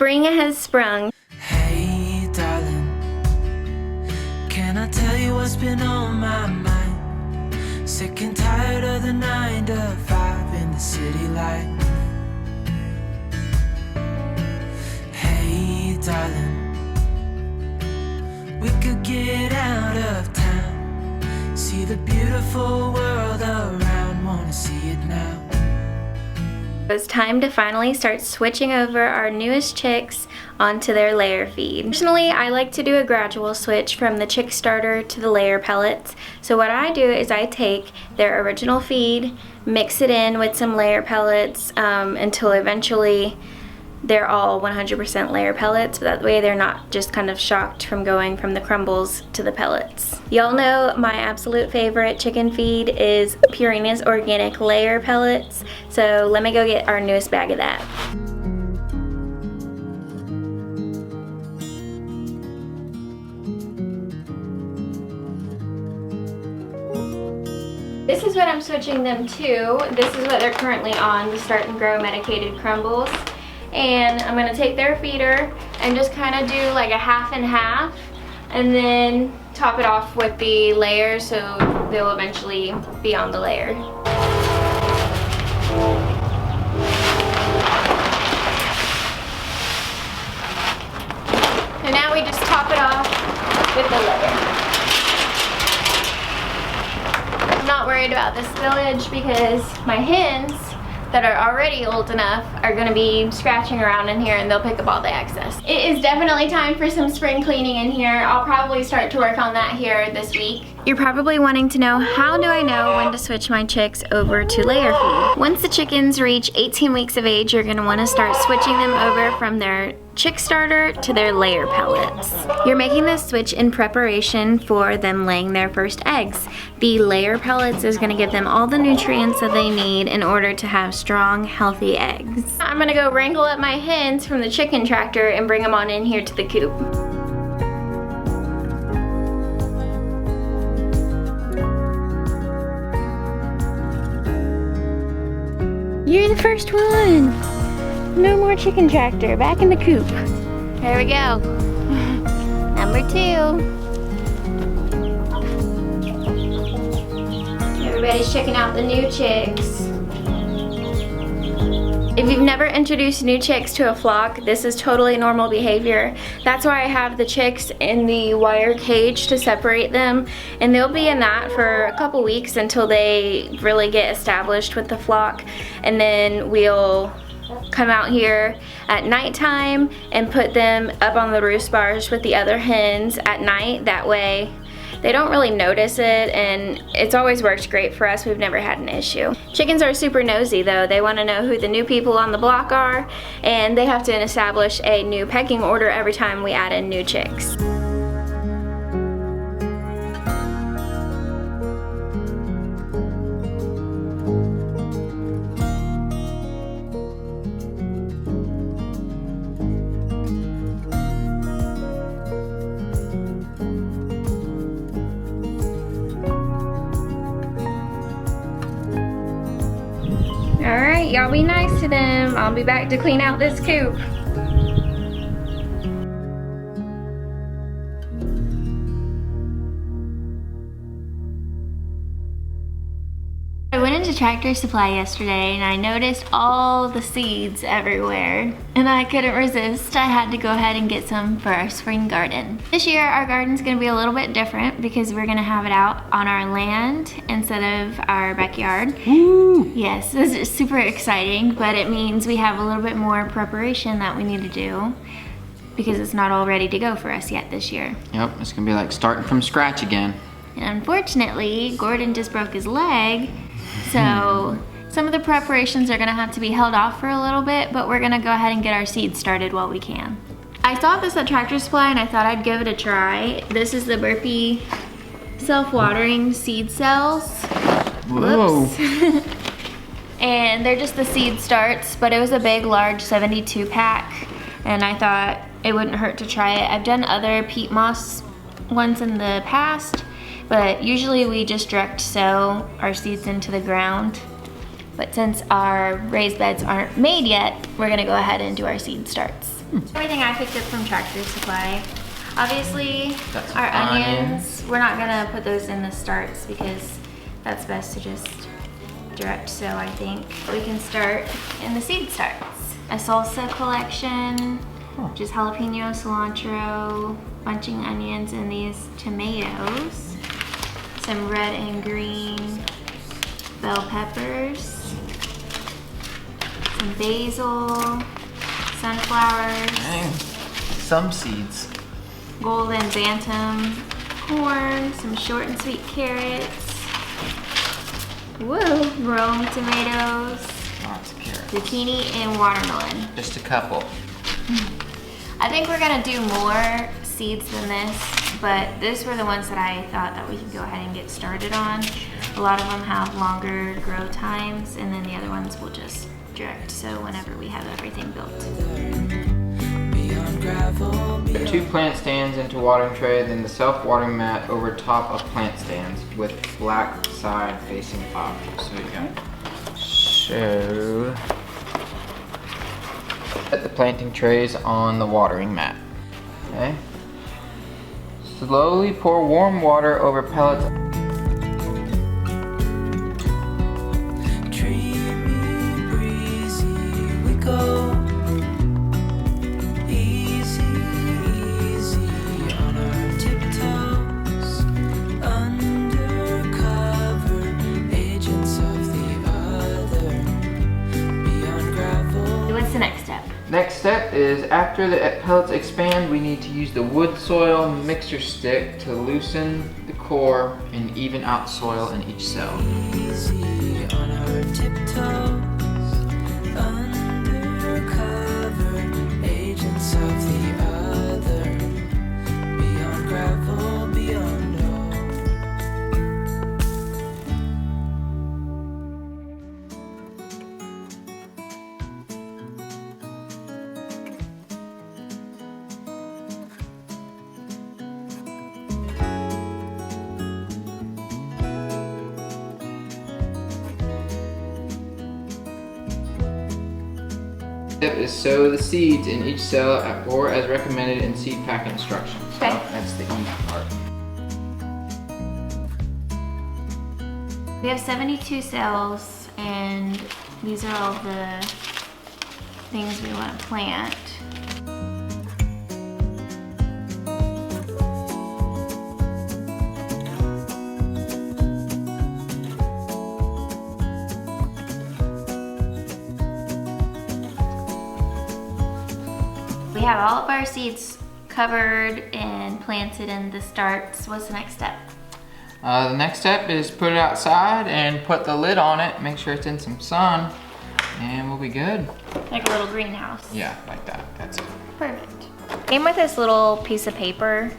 Spring has sprung. Hey darling, can I tell you what's been on my mind? Sick and tired of the 9 to 5 in the city life. Hey darling, we could get out of town, see the beautiful world around, wanna see it now. It's time to finally start switching over our newest chicks onto their layer feed. Personally, I like to do a gradual switch from the chick starter to the layer pellets. So what I do is I take their original feed, mix it in with some layer pellets until eventually they're all 100% layer pellets. That way they're not just kind of shocked from going from the crumbles to the pellets. Y'all know my absolute favorite chicken feed is Purina's organic layer pellets. So let me go get our newest bag of that. This is what I'm switching them to. This is what they're currently on, the Start and Grow medicated crumbles. And I'm gonna take their feeder and just kind of do like a half and half, and then top it off with the layer so they'll eventually be on the layer. And now we just top it off with the layer. I'm not worried about the spillage because my hens that are already old enough are gonna be scratching around in here and they'll pick up all the excess. It is definitely time for some spring cleaning in here. I'll probably start to work on that here this week. You're probably wanting to know, how do I know when to switch my chicks over to layer feed? Once the chickens reach 18 weeks of age, you're gonna wanna start switching them over from their chick starter to their layer pellets. You're making this switch in preparation for them laying their first eggs. The layer pellets is gonna give them all the nutrients that they need in order to have strong, healthy eggs. I'm gonna go wrangle up my hens from the chicken tractor and bring them on in here to the coop. You're the first one. No more chicken tractor, back in the coop. There we go. Number 2. Everybody's checking out the new chicks. If you've never introduced new chicks to a flock, this is totally normal behavior. That's why I have the chicks in the wire cage to separate them, and they'll be in that for a couple weeks until they really get established with the flock, and then we'll come out here at nighttime and put them up on the roost bars with the other hens at night. That way they don't really notice it, and it's always worked great for us. We've never had an issue. Chickens are super nosy though. They want to know who the new people on the block are, and they have to establish a new pecking order every time we add in new chicks. Alright, y'all be nice to them. I'll be back to clean out this coop. I went into Tractor Supply yesterday and I noticed all the seeds everywhere, and I couldn't resist. I had to go ahead and get some for our spring garden. This year our garden's gonna be a little bit different because we're gonna have it out on our land instead of our backyard. Woo. Yes, this is super exciting, but it means we have a little bit more preparation that we need to do because it's not all ready to go for us yet this year. Yep, it's gonna be like starting from scratch again. And unfortunately, Gordon just broke his leg, so some of the preparations are gonna have to be held off for a little bit, but we're gonna go ahead and get our seeds started while we can. I saw this at Tractor Supply and I thought I'd give it a try. This is the Burpee self-watering seed cells. Whoa. Whoops. And they're just the seed starts, but it was a big, large 72 pack, and I thought it wouldn't hurt to try it. I've done other peat moss ones in the past, but usually we just direct sow our seeds into the ground. But since our raised beds aren't made yet, we're gonna go ahead and do our seed starts. Everything I picked up from Tractor Supply. Obviously, Got some our onions. we're not gonna put those in the starts because that's best to just direct sow, I think. We can start in the seed starts. A salsa collection, which is jalapeno, cilantro, bunching onions, and these tomatoes. Some red and green bell peppers. Some basil, sunflowers. Dang. Some seeds. Golden bantam corn, some short and sweet carrots. Woo! Rome tomatoes, Lots of carrots. zucchini, and watermelon. Just a couple. I think we're gonna do more seeds than this, but these were the ones that I thought that we could go ahead and get started on. A lot of them have longer grow times, and then the other ones will just direct sow whenever we have everything built. 2 plant stands into watering tray, then the self-watering mat over top of plant stands with black side facing up. So you go. So set the planting trays on the watering mat. Okay. Slowly pour warm water over pellets. Dreamy, breezy, we go. Easy, easy on our tiptoes. Undercover agents of the other. Beyond gravel. What's the next step? Next step is after the pellets expand, we need to use the wood soil mixer stick to loosen the core and even out soil in each cell. Easy on our tiptoes. Undercover agents of the other. Beyond gravel, beyond all. Step is sow the seeds in each cell or as recommended in seed pack instructions. Okay. So that's the easy part. We have 72 cells, and these are all the things we want to plant. We have all of our seeds covered and planted in the starts. What's the next step? The next step is put it outside and put the lid on it. Make sure it's in some sun, and we'll be good. Like a little greenhouse. Yeah, like that. That's it. Perfect. Came with this little piece of paper,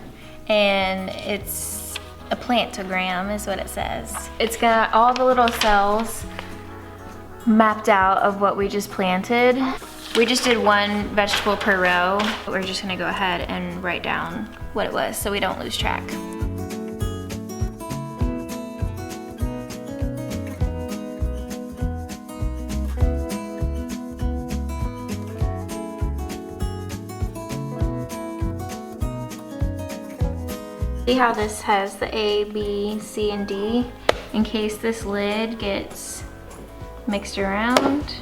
and it's a plantogram is what it says. It's got all the little cells mapped out of what we just planted. We just did one vegetable per row. We're just gonna go ahead and write down what it was so we don't lose track. See how this has the A, B, C, and D? In case this lid gets mixed around,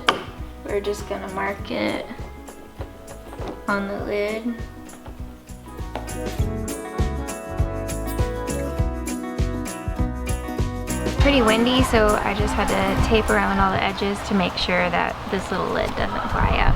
we're just gonna mark it on the lid. Pretty windy, so I just had to tape around all the edges to make sure that this little lid doesn't fly up.